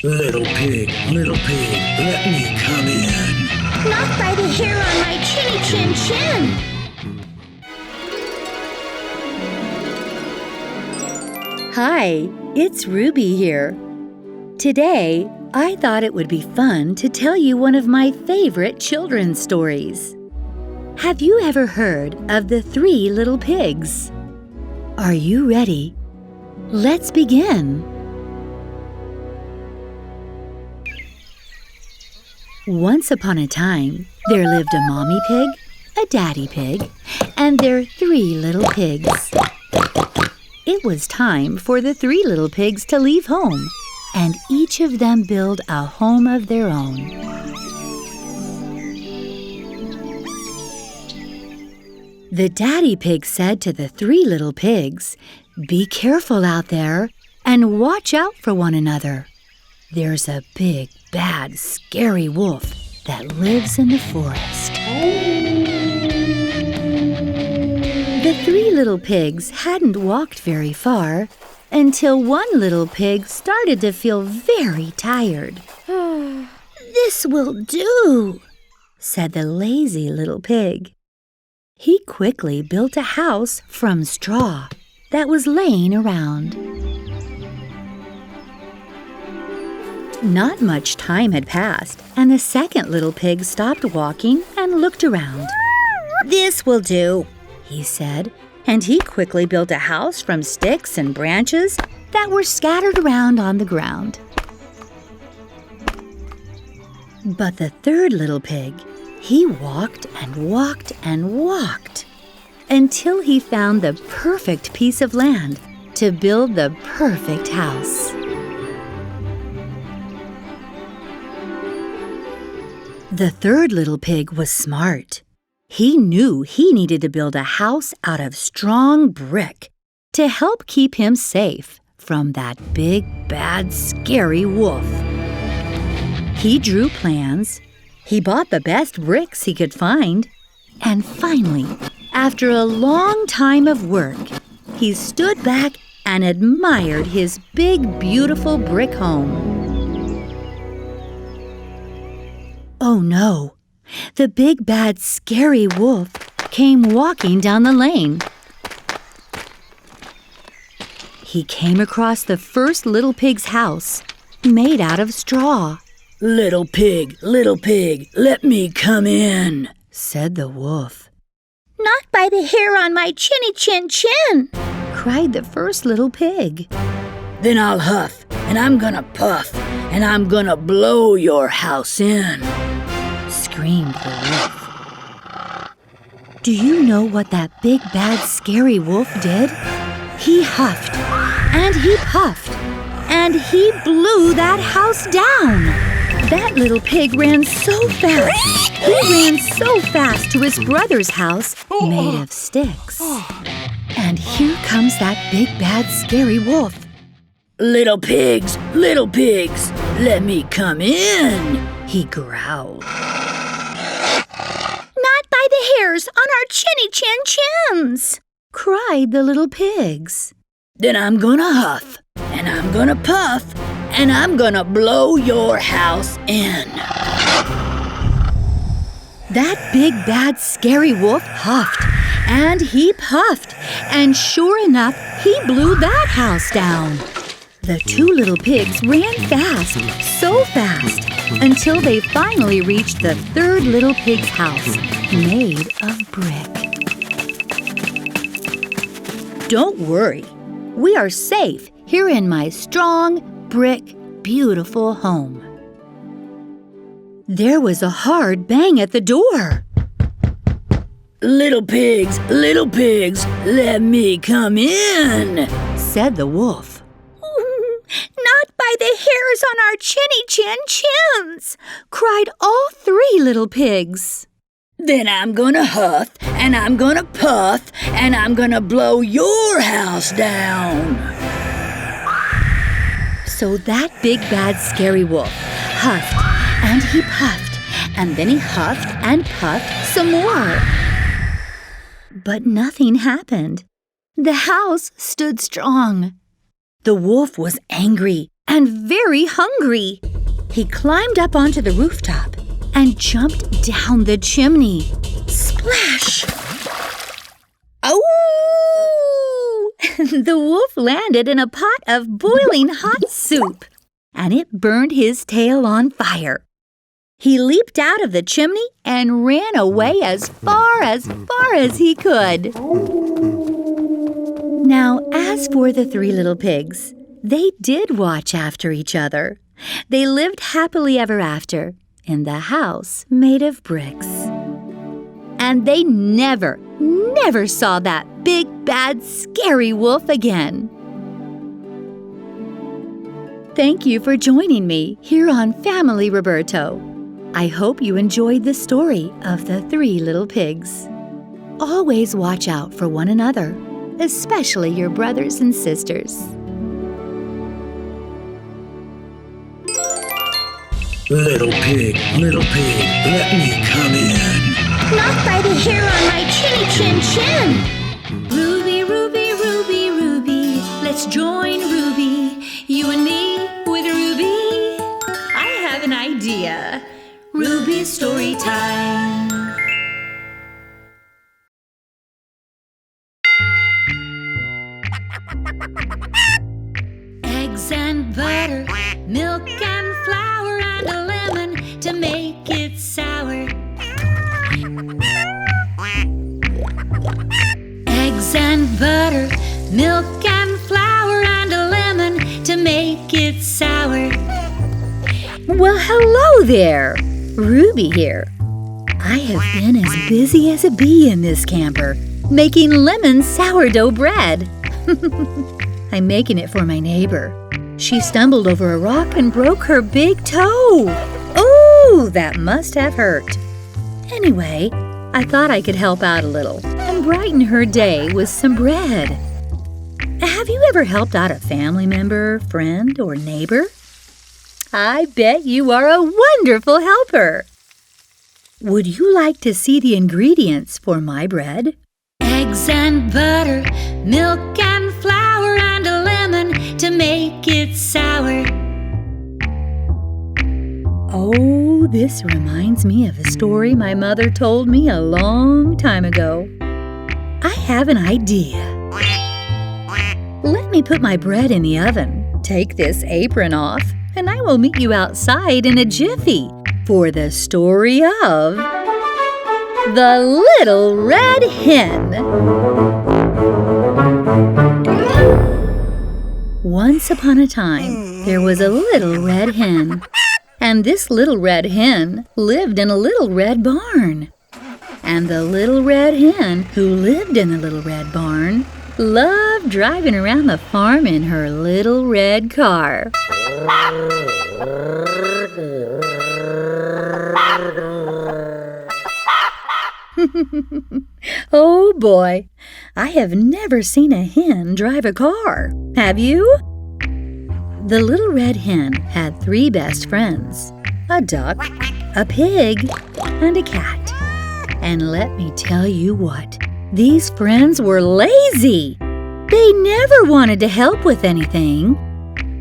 Little pig, let me come in. Not by the hair on my chinny chin chin. Hi, it's Ruby here. Today, I thought it would be fun to tell you one of my favorite children's stories. Have you ever heard of the 3 little pigs? Are you ready? Let's begin. Once upon a time, there lived a mommy pig, a daddy pig, and their 3 little pigs. It was time for the 3 little pigs to leave home, and each of them build a home of their own. The daddy pig said to the 3 little pigs, "Be careful out there and watch out for one another. There's a big, bad, scary wolf that lives in the forest." The 3 little pigs hadn't walked very far until one little pig started to feel very tired. This will do, said the lazy little pig. He quickly built a house from straw that was laying around. Not much time had passed, and the second little pig stopped walking and looked around. This will do, he said, and he quickly built a house from sticks and branches that were scattered around on the ground. But the third little pig, he walked and walked and walked until he found the perfect piece of land to build the perfect house. The third little pig was smart. He knew he needed to build a house out of strong brick to help keep him safe from that big, bad, scary wolf. He drew plans, he bought the best bricks he could find, and finally, after a long time of work, he stood back and admired his big, beautiful brick home. Oh no! The big, bad, scary wolf came walking down the lane. He came across the first little pig's house, made out of straw. Little pig, let me come in, said the wolf. Not by the hair on my chinny chin chin, cried the first little pig. Then I'll huff, and I'm gonna puff, and I'm gonna blow your house in, screamed the wolf. Do you know what that big, bad, scary wolf did? He huffed, and he puffed, and he blew that house down. That little pig ran so fast. He ran so fast to his brother's house made of sticks. And here comes that big, bad, scary wolf. Little pigs, let me come in, he growled. Not by the hairs on our chinny chin chins, cried the little pigs. Then I'm gonna huff, and I'm gonna puff, and I'm gonna blow your house in. That big, bad, scary wolf huffed, and he puffed, and sure enough, he blew that house down. The 2 little pigs ran fast, so fast, until they finally reached the third little pig's house, made of brick. Don't worry, we are safe here in my strong, brick, beautiful home. There was a hard bang at the door. Little pigs, let me come in, said the wolf. Not by the hairs on our chinny chin chins, cried all 3 little pigs. Then I'm gonna huff, and I'm gonna puff, and I'm gonna blow your house down. So that big, bad, scary wolf huffed, and he puffed, and then he huffed and puffed some more. But nothing happened. The house stood strong. The wolf was angry and very hungry. He climbed up onto the rooftop and jumped down the chimney. Splash! Oh! The wolf landed in a pot of boiling hot soup, and it burned his tail on fire. He leaped out of the chimney and ran away as far as he could. Now, as for the three little pigs, they did watch after each other. They lived happily ever after in the house made of bricks. And they never saw that big, bad, scary wolf again. Thank you for joining me here on Family Roberto. I hope you enjoyed the story of the three little pigs. Always watch out for one another, especially your brothers and sisters. Little pig, let me come in. Not by the hair on my chinny chin chin. Ruby, Ruby, Ruby, Ruby, let's join Ruby, you and me with Ruby. I have an idea. Ruby's story time. Eggs and butter, milk and flour, and a lemon to make it sour. Eggs and butter, milk and flour, and a lemon to make it sour. Well, hello there! Ruby here. I have been as busy as a bee in this camper, making lemon sourdough bread. I'm making it for my neighbor. She stumbled over a rock and broke her big toe. Oh, that must have hurt. Anyway, I thought I could help out a little and brighten her day with some bread. Have you ever helped out a family member, friend, or neighbor? I bet you are a wonderful helper. Would you like to see the ingredients for my bread? Eggs and butter, milk and flour, and a lemon to make it sour. Oh, this reminds me of a story my mother told me a long time ago. I have an idea. Let me put my bread in the oven, take this apron off, and I will meet you outside in a jiffy for the story of the Little Red Hen. Once upon a time, there was a little red hen. And this little red hen lived in a little red barn. And the little red hen who lived in the little red barn loved driving around the farm in her little red car. Oh boy, I have never seen a hen drive a car. Have you? The little red hen had three best friends, a duck, a pig, and a cat. And let me tell you what, these friends were lazy. They never wanted to help with anything.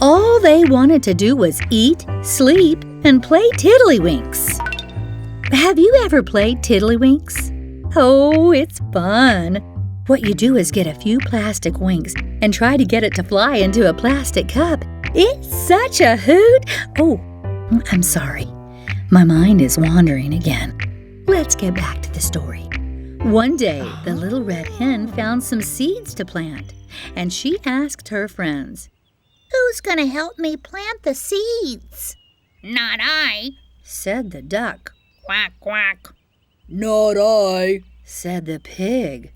All they wanted to do was eat, sleep, and play tiddlywinks. Have you ever played tiddlywinks? Oh, it's fun. What you do is get a few plastic winks and try to get it to fly into a plastic cup. It's such a hoot. Oh, I'm sorry. My mind is wandering again. Let's get back to the story. One day, the little red hen found some seeds to plant, and she asked her friends, Who's gonna help me plant the seeds? Not I, said the duck. Quack, quack. Not I, said the pig.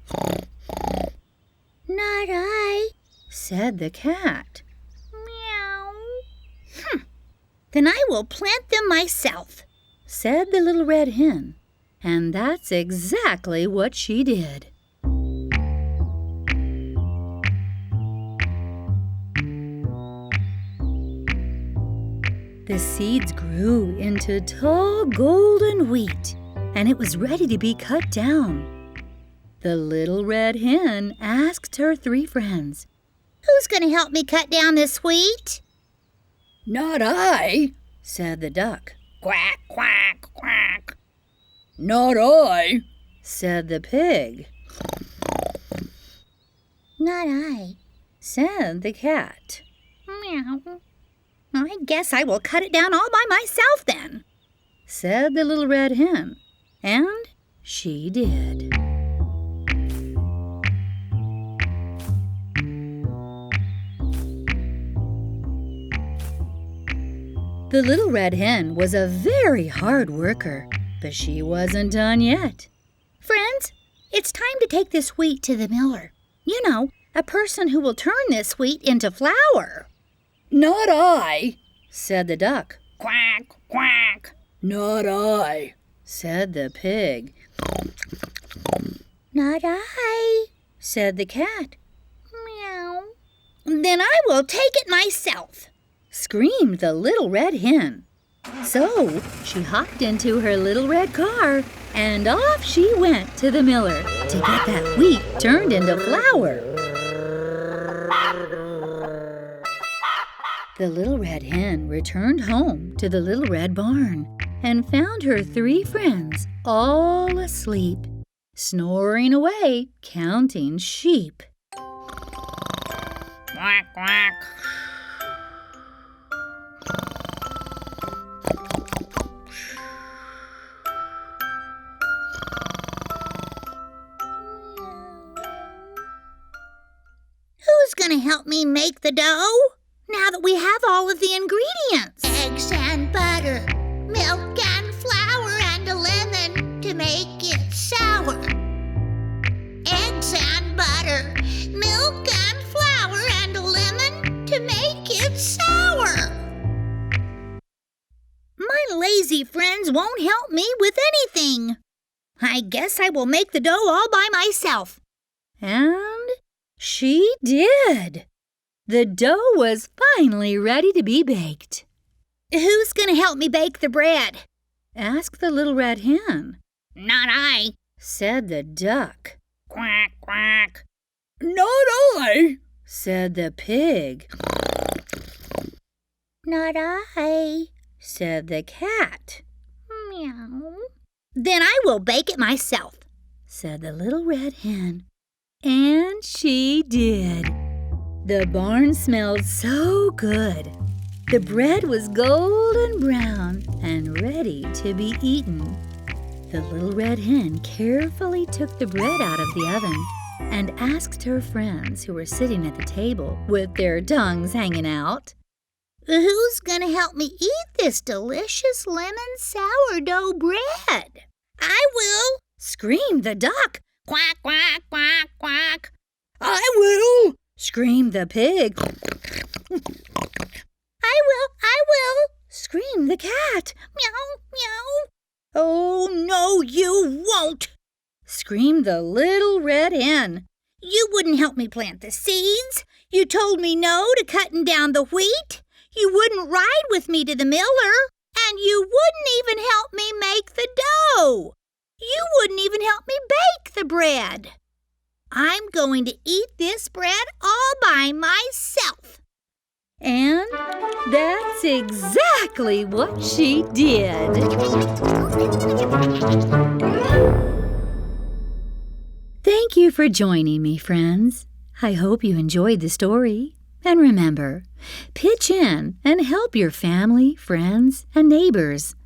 Not I, said the cat. meow. Then I will plant them myself, said the little red hen. And that's exactly what she did. The seeds grew into tall golden wheat, and it was ready to be cut down. The little red hen asked her three friends, Who's going to help me cut down this wheat? Not I, said the duck. Quack, quack, quack. not I, Said the pig. Not I. Said the cat. Meow. I guess I will cut it down all by myself then. Said the little red hen. And she did. The little red hen was a very hard worker, but she wasn't done yet. Friends, it's time to take this wheat to the miller. You know, a person who will turn this wheat into flour. not I, Said the duck. Quack, quack. not I, Said the pig. Not I. Said the cat. Meow. Then I will take it myself. Screamed the little red hen. So she hopped into her little red car, and off she went to the miller to get that wheat turned into flour. The little red hen returned home to the little red barn and found her 3 friends all asleep, snoring away, counting sheep. Quack, quack. Who's going to help me make the dough now that we have all of the ingredients? Eggs and butter, milk and flour, and a lemon to make it sour. Eggs and butter, milk and flour, and a lemon to make it sour. My lazy friends won't help me with anything. I guess I will make the dough all by myself. And she did. The dough was finally ready to be baked. Who's going to help me bake the bread? Asked the little red hen. Not I. Said the duck. Quack, quack. not I, Said the pig. Not I. Said the cat. Meow. Then I will bake it myself. Said the little red hen. And she did. The barn smelled so good. The bread was golden brown and ready to be eaten. The little red hen carefully took the bread out of the oven and asked her friends who were sitting at the table with their tongues hanging out, Who's going to help me eat this delicious lemon sourdough bread? I will. screamed the duck. Quack, quack, quack, quack. I will, Screamed the pig. I will. Screamed the cat. Meow, meow. Oh, no, you won't. Screamed the little red hen. You wouldn't help me plant the seeds. You told me no to cutting down the wheat. You wouldn't ride with me to the miller. And you wouldn't even help me make the dough. You wouldn't even help me bake the bread. I'm going to eat this bread all by myself. And that's exactly what she did. Thank you for joining me, friends. I hope you enjoyed the story. And remember, pitch in and help your family, friends, and neighbors.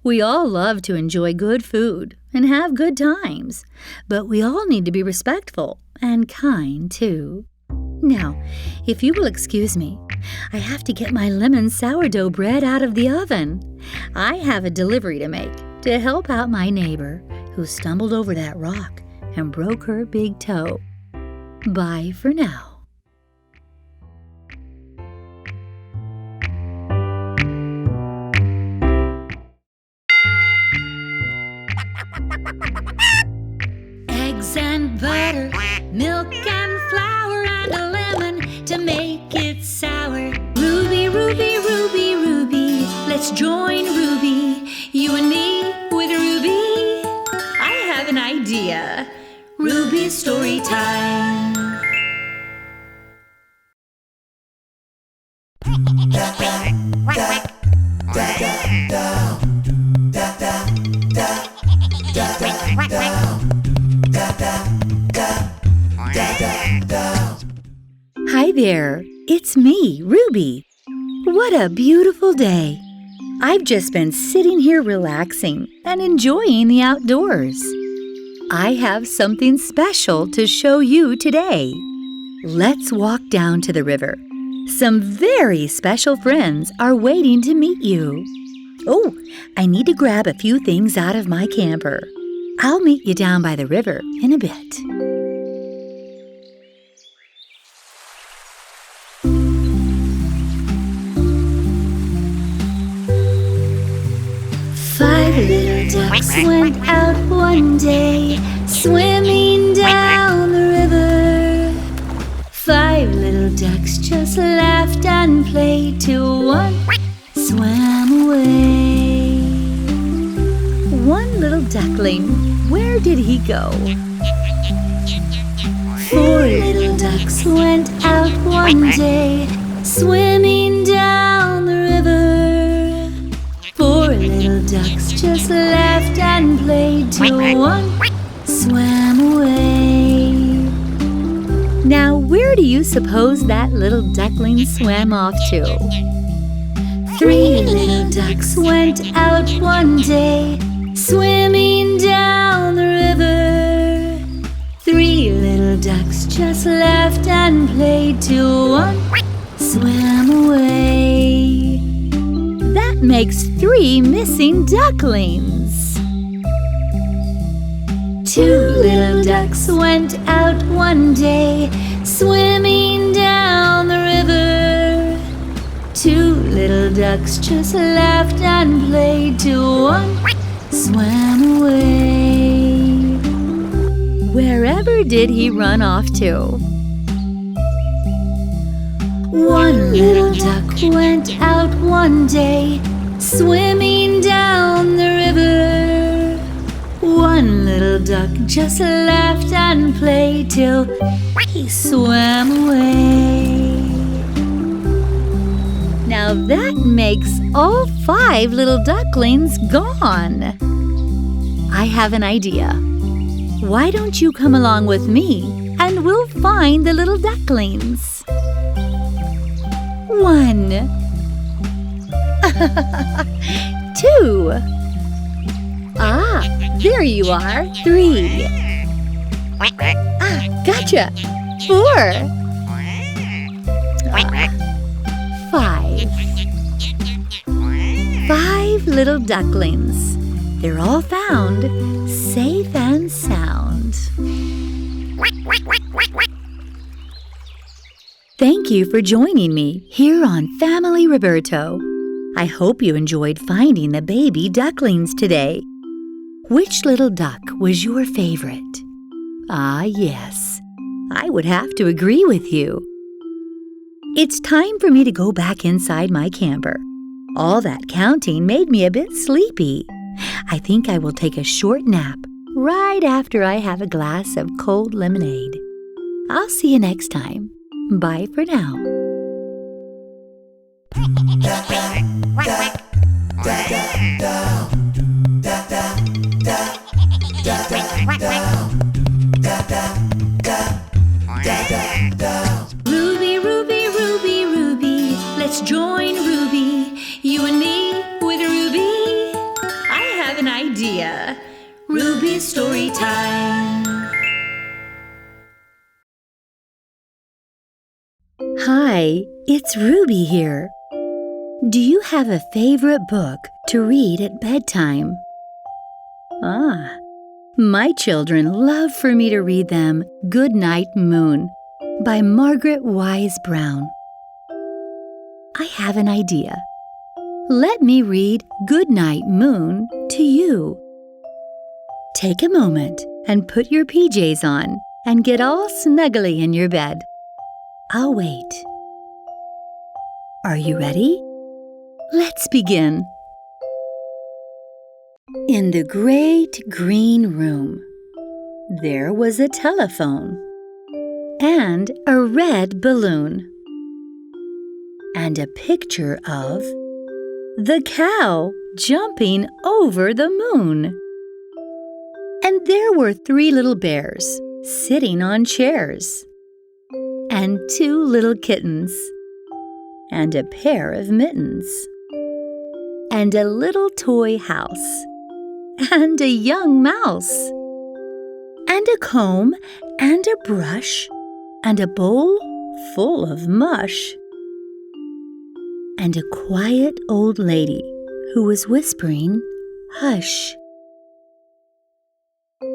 We all love to enjoy good food and have good times, but we all need to be respectful and kind, too. Now, if you will excuse me, I have to get my lemon sourdough bread out of the oven. I have a delivery to make to help out my neighbor who stumbled over that rock and broke her big toe. Bye for now. Eggs and butter, milk and flour, and a lemon to make it sour. Ruby, Ruby, Ruby, Ruby, let's join Ruby, you and me with Ruby. I have an idea. Ruby's story time. there, it's me, Ruby. What a beautiful day. I've just been sitting here relaxing and enjoying the outdoors. I have something special to show you today. Let's walk down to the river. Some very special friends are waiting to meet you. Oh, I need to grab a few things out of my camper. I'll meet you down by the river in a bit. Five little ducks went out one day, swimming down the river. Five little ducks just laughed and played till one swam away. One little duckling, where did he go? Four little ducks went out one day, swimming down the river. Four little ducks just laughed and played till one swam away. Now, where do you suppose that little duckling swam off to? Three little ducks went out one day, swimming down the river. Three little ducks just laughed and played till one swam away. That makes three missing ducklings. Two little ducks went out one day, swimming down the river. Two little ducks just laughed and played till one swam away. Wherever did he run off to? One little duck went out one day, swimming down the river. One little duck just laughed and played till he swam away. Now that makes all five little ducklings gone. I have an idea. Why don't you come along with me and we'll find the little ducklings? One. Two. Ah, there you are. Three. Ah, gotcha. Four. Five. Five little ducklings. They're all found, safe and sound. Thank you for joining me here on Family Roberto. I hope you enjoyed finding the baby ducklings today. Which little duck was your favorite? Ah, yes, I would have to agree with you. It's time for me to go back inside my camper. All that counting made me a bit sleepy. I think I will take a short nap right after I have a glass of cold lemonade. I'll see you next time. Bye for now. Ruby, Ruby, Ruby, Ruby, let's join Ruby, you and me with Ruby. I have an idea. Ruby story time. Hi, it's Ruby here. Do you have a favorite book to read at bedtime? Ah, my children love for me to read them Goodnight Moon by Margaret Wise Brown. I have an idea. Let me read Goodnight Moon to you. Take a moment and put your PJs on and get all snuggly in your bed. I'll wait. Are you ready? Let's begin. In the great green room, there was a telephone and a red balloon and a picture of the cow jumping over the moon. And there were three little bears sitting on chairs. and 2 little kittens, and a pair of mittens, and a little toy house, and a young mouse, and a comb, and a brush, and a bowl full of mush, and a quiet old lady who was whispering, "Hush."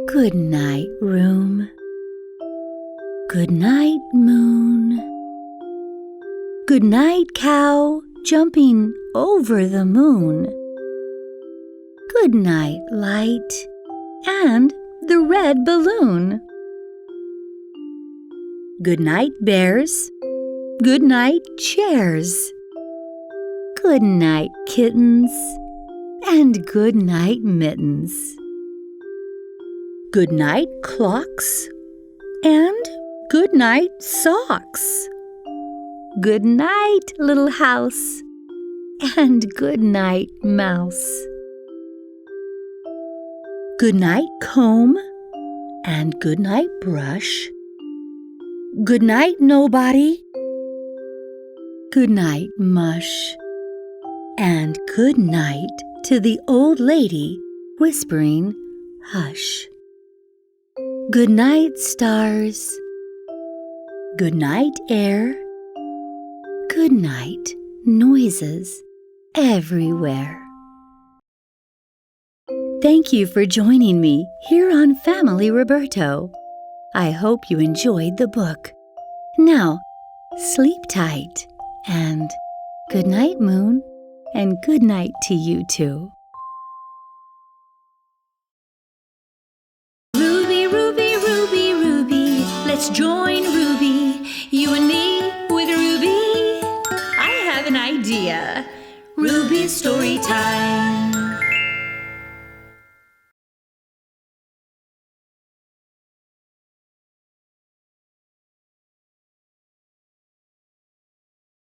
Good night, room. Good night, moon. Good night, cow, jumping over the moon. Good night, light, and the red balloon. Good night, bears. Good night, chairs. Good night, kittens, and good night, mittens. Good night, clocks, and good night, socks. Good night, little house, and good night, mouse. Good night, comb, and good night, brush. Good night, nobody. Good night, mush. And good night to the old lady whispering, "Hush." Good night, stars. Good night, air. Good night, noises everywhere. Thank you for joining me here on Family Roberto. I hope you enjoyed the book. Now, sleep tight, and good night, Moon, and good night to you too. Ruby, Ruby, Ruby, Ruby, let's join Ruby, you and me with Ruby. I have an idea. Ruby's story time.